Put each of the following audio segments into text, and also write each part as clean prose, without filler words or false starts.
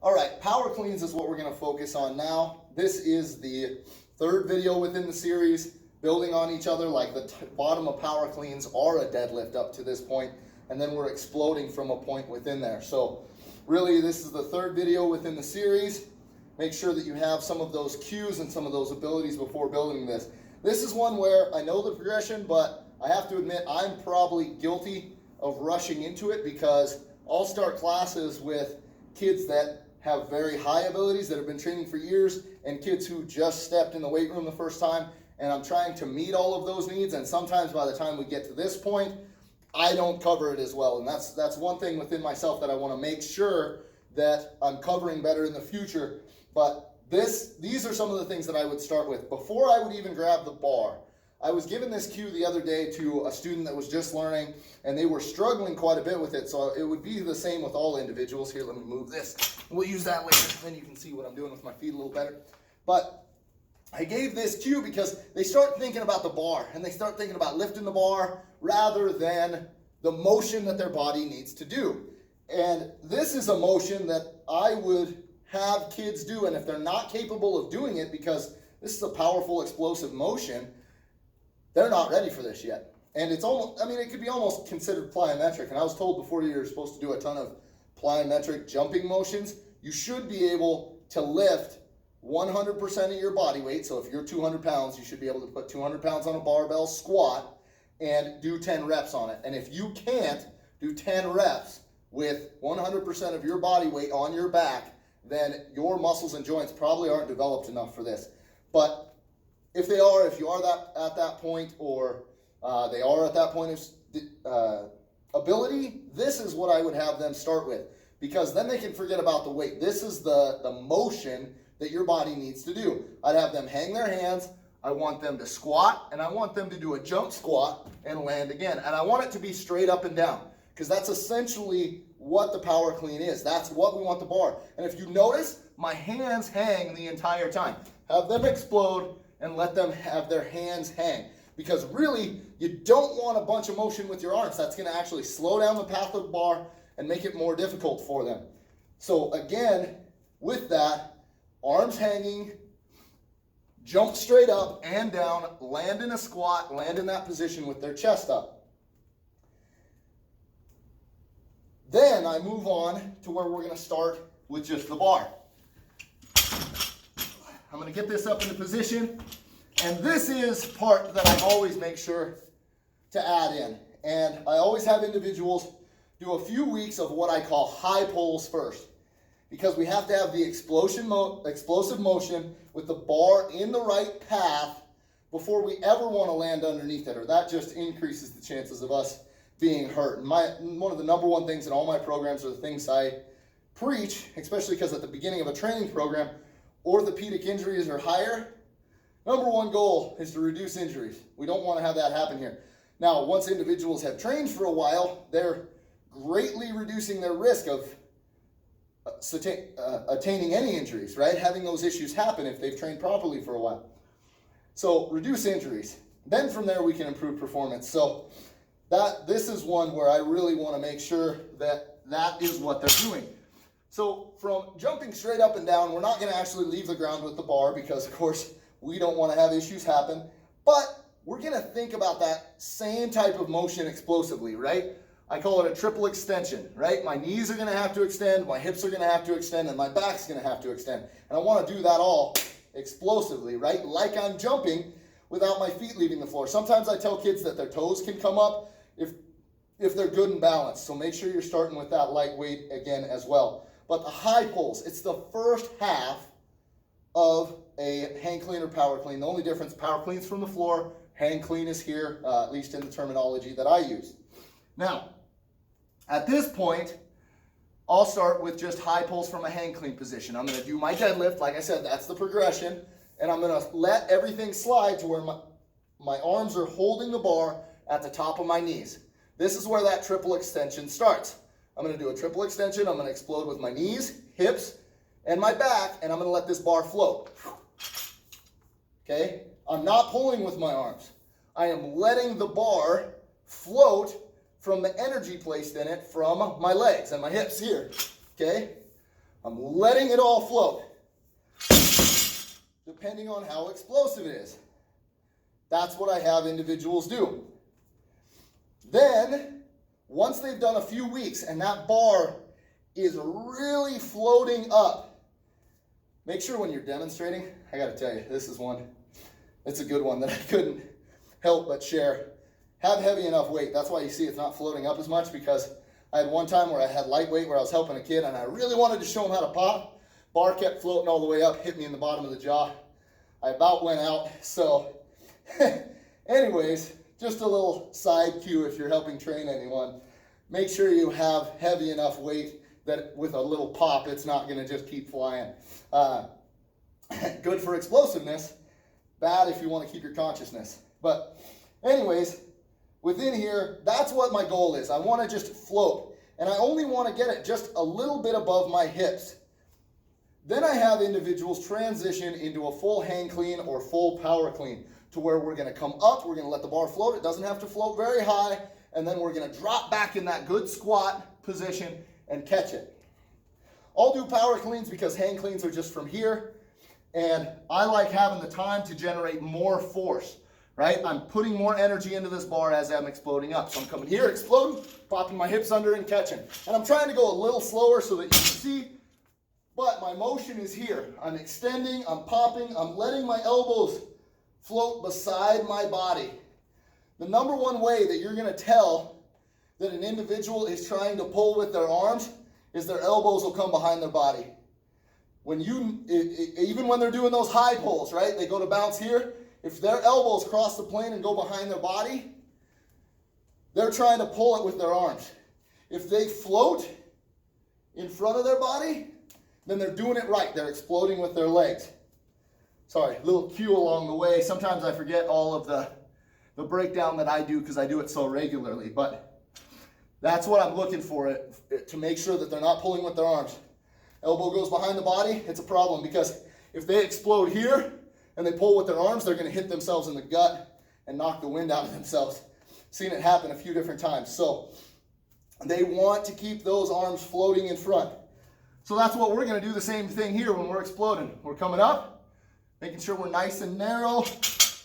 All right, power cleans is what we're going to focus on now. This is the third video within the series, building on each other. Like the bottom of power cleans are a deadlift up to this point, and then we're exploding from a point within there. So really, this is the third video within the series. Make sure that you have some of those cues and some of those abilities before building this. This is one where I know the progression, but I have to admit I'm probably guilty of rushing into it because I'll start classes with kids that have very high abilities that have been training for years and kids who just stepped in the weight room the first time, and I'm trying to meet all of those needs, and sometimes by the time we get to this point I don't cover it as well. And that's one thing within myself that I want to make sure that I'm covering better in the future. But these are some of the things that I would start with before I would even grab the bar. I was given this cue the other day to a student that was just learning, and they were struggling quite a bit with it, so it would be the same with all individuals. Here, let me move this. We'll use that later, then you can see what I'm doing with my feet a little better. But I gave this cue because they start thinking about the bar, and they start thinking about lifting the bar rather than the motion that their body needs to do. And this is a motion that I would have kids do, and if they're not capable of doing it, because this is a powerful, explosive motion, they're not ready for this yet. And it's almost, it could be almost considered plyometric. And I was told before you're supposed to do a ton of plyometric jumping motions. You should be able to lift 100% of your body weight. So if you're 200 pounds, you should be able to put 200 pounds on a barbell squat and do 10 reps on it. And if you can't do 10 reps with 100% of your body weight on your back, then your muscles and joints probably aren't developed enough for this. But if you are at that point, or they are at that point of ability, this is what I would have them start with, because then they can forget about the weight. This is the motion that your body needs to do. I'd have them hang their hands. I want them to squat, and I want them to do a jump squat and land again. And I want it to be straight up and down, because that's essentially what the power clean is. That's what we want the bar. And if you notice, my hands hang the entire time. Have them explode and let them have their hands hang. Because really, you don't want a bunch of motion with your arms. That's gonna actually slow down the path of the bar and make it more difficult for them. So again, with that, arms hanging, jump straight up and down, land in a squat, land in that position with their chest up. Then I move on to where we're gonna start with just the bar. I'm going to get this up into position, and this is part that I always make sure to add in. And I always have individuals do a few weeks of what I call high pulls first, because we have to have the explosive motion with the bar in the right path before we ever want to land underneath it, or that just increases the chances of us being hurt. And one of the number one things in all my programs are the things I preach, especially because at the beginning of a training program, orthopedic injuries are higher. Number one goal is to reduce injuries. We don't want to have that happen here. Now, once individuals have trained for a while, they're greatly reducing their risk of attaining any injuries, right? Having those issues happen if they've trained properly for a while. So reduce injuries. Then from there we can improve performance. So this is one where I really want to make sure that that is what they're doing. So from jumping straight up and down, we're not going to actually leave the ground with the bar because, of course, we don't want to have issues happen. But we're going to think about that same type of motion explosively, right? I call it a triple extension, right? My knees are going to have to extend, my hips are going to have to extend, and my back's going to have to extend. And I want to do that all explosively, right? Like I'm jumping without my feet leaving the floor. Sometimes I tell kids that their toes can come up if they're good and balanced. So make sure you're starting with that lightweight again as well. But the high pulls, it's the first half of a hang clean or power clean. The only difference, power clean's from the floor, hang clean is here, at least in the terminology that I use. Now, at this point, I'll start with just high pulls from a hang clean position. I'm gonna do my deadlift, like I said, that's the progression, and I'm gonna let everything slide to where my arms are holding the bar at the top of my knees. This is where that triple extension starts. I'm going to do a triple extension. I'm going to explode with my knees, hips, and my back, and I'm going to let this bar float. Okay? I'm not pulling with my arms. I am letting the bar float from the energy placed in it from my legs and my hips here. Okay? I'm letting it all float, depending on how explosive it is. That's what I have individuals do. Then, once they've done a few weeks and that bar is really floating up, make sure when you're demonstrating, I gotta tell you, this is one, it's a good one that I couldn't help but share. Have heavy enough weight. That's why you see it's not floating up as much, because I had one time where I had lightweight where I was helping a kid and I really wanted to show him how to pop. Bar kept floating all the way up, hit me in the bottom of the jaw. I about went out. So anyways, just a little side cue if you're helping train anyone. Make sure you have heavy enough weight that with a little pop, it's not gonna just keep flying. Good for explosiveness, bad if you wanna keep your consciousness. But anyways, within here, that's what my goal is. I wanna just float, and I only wanna get it just a little bit above my hips. Then I have individuals transition into a full hang clean or full power clean, to where we're gonna come up, we're gonna let the bar float, it doesn't have to float very high, and then we're gonna drop back in that good squat position and catch it. I'll do power cleans because hang cleans are just from here, and I like having the time to generate more force. Right? I'm putting more energy into this bar as I'm exploding up. So I'm coming here, exploding, popping my hips under and catching. And I'm trying to go a little slower so that you can see, but my motion is here. I'm extending, I'm popping, I'm letting my elbows float beside my body. The number one way that you're gonna tell that an individual is trying to pull with their arms is their elbows will come behind their body. Even when they're doing those high pulls, right? They go to bounce here. If their elbows cross the plane and go behind their body, they're trying to pull it with their arms. If they float in front of their body, then they're doing it right. They're exploding with their legs. Sorry, little cue along the way. Sometimes I forget all of the breakdown that I do because I do it so regularly, but that's what I'm looking for, to make sure that they're not pulling with their arms. Elbow goes behind the body, it's a problem, because if they explode here, and they pull with their arms, they're going to hit themselves in the gut and knock the wind out of themselves. Seen it happen a few different times. So they want to keep those arms floating in front. So that's what we're going to do, the same thing here when we're exploding. We're coming up, making sure we're nice and narrow,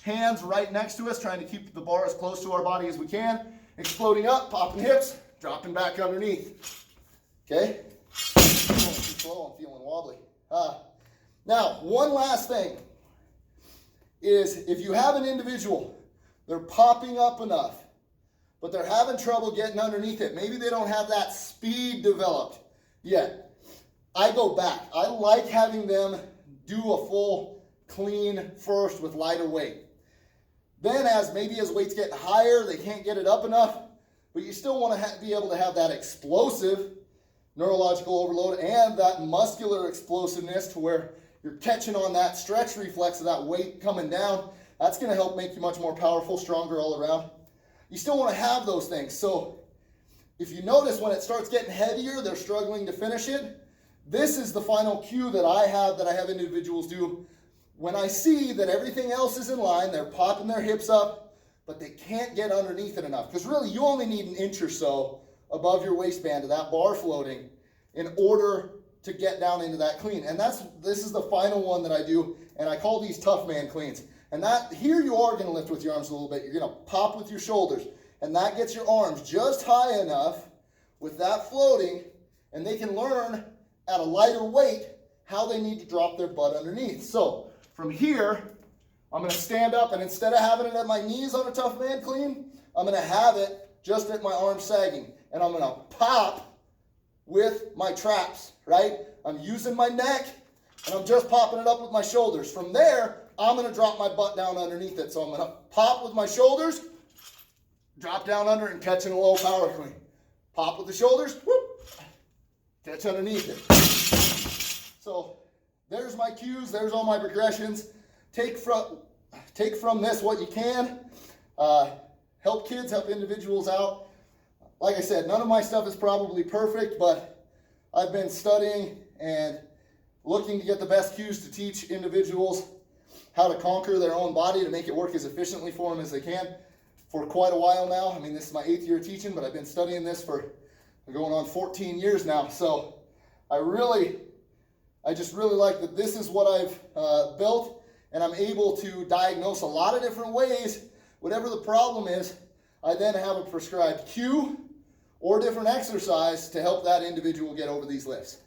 hands right next to us, trying to keep the bar as close to our body as we can. Exploding up, popping hips, dropping back underneath. Okay? I'm going too slow, I'm feeling wobbly. Now, one last thing is, if you have an individual, they're popping up enough, but they're having trouble getting underneath it. Maybe they don't have that speed developed yet. I go back. I like having them do a full clean first with lighter weight. Then as weight's getting higher, they can't get it up enough, but you still want to be able to have that explosive neurological overload and that muscular explosiveness to where you're catching on that stretch reflex of that weight coming down. That's going to help make you much more powerful, stronger all around. You still want to have those things. So if you notice when it starts getting heavier, they're struggling to finish it. This is the final cue that I have individuals do. When I see that everything else is in line, they're popping their hips up, but they can't get underneath it enough. Because really, you only need an inch or so above your waistband of that bar floating in order to get down into that clean. And this is the final one that I do, and I call these tough man cleans. And that here you are going to lift with your arms a little bit. You're going to pop with your shoulders, and that gets your arms just high enough with that floating, and they can learn at a lighter weight how they need to drop their butt underneath. So from here, I'm going to stand up, and instead of having it at my knees on a tough man clean, I'm going to have it just at my arms sagging, and I'm going to pop with my traps, right? I'm using my neck, and I'm just popping it up with my shoulders. From there, I'm going to drop my butt down underneath it. So I'm going to pop with my shoulders, drop down under, and catch in a low power clean. Pop with the shoulders, whoop, catch underneath it. So there's my cues, there's all my progressions. Take from this what you can. Help kids, help individuals out. Like I said, none of my stuff is probably perfect, but I've been studying and looking to get the best cues to teach individuals how to conquer their own body, to make it work as efficiently for them as they can for quite a while now. I mean, this is my 8th year teaching, but I've been studying this for going on 14 years now. So I really I just really like that this is what I've built, and I'm able to diagnose a lot of different ways. Whatever the problem is, I then have a prescribed cue or different exercise to help that individual get over these lifts.